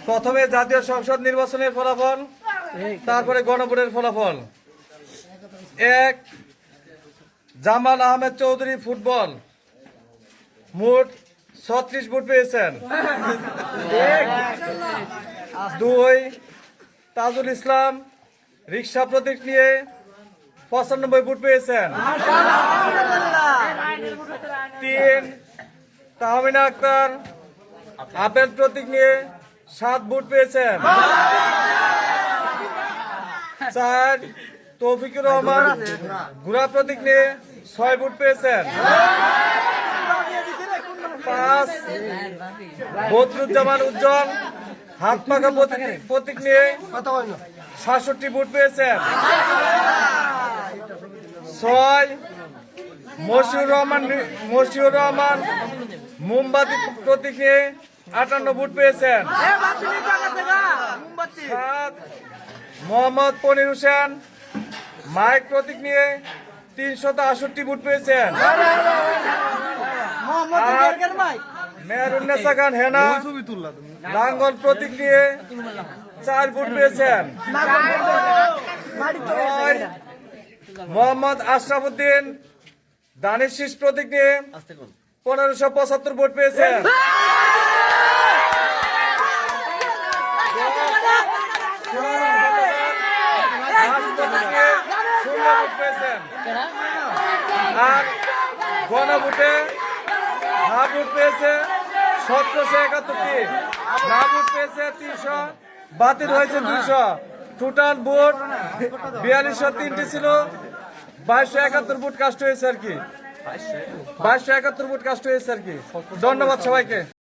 প্রথমে জাতীয় সংসদ নির্বাচনের ফলাফল, তারপরে গণভোটের ফলাফল। 1, জামাল আহমেদ চৌধুরী ফুটবল, মোট 36 ভোট পেয়েছেন। 2, তাজুল ইসলাম রিক্সা প্রতীক নিয়ে 95 ভোট পেয়েছেন। 3, তাহমিনা আক্তার আপেল প্রতীক নিয়ে 7 ভোট পেয়েছেন। 4, তৌফিকুর রহমান ঘোড়া প্রতীক নিয়ে 6 ভোট পেয়েছেন। 5, বদরুজ্জামান উজ্জ্বল হাত পাকা প্রতীক নিয়ে 67 ভোট পেয়েছেন। 6, মশিউর রহমান মোমবাতি প্রতীক নিয়ে 58 ভোট পেয়েছেন। 7, মোহাম্মদ পনির হোসেন মাইক প্রতীক নিয়ে 368 ভোট পেয়েছেন। মেহরুন্নেসা খান হেনা লাঙ্গল প্রতীক নিয়ে 4 ভোট পেয়েছেন। 9, মোহাম্মদ আশরাফুদ্দিন দানিশ শীষ প্রতীক নিয়ে 1575 ভোট পেয়েছেন। 16 ভোট পেয়েছেন। আর গণভোটে হা ভোট পেয়েছে 1771টি, না ভোট পেয়েছে 300, বাতিল হয়েছে 200। টোটাল ভোট 4203টি ছিল। 2271 ভোট কাস্ট হয়েছে আর কি। 2271 ভোট কাস্ট হয়েছে আর কি। ধন্যবাদ সবাইকে।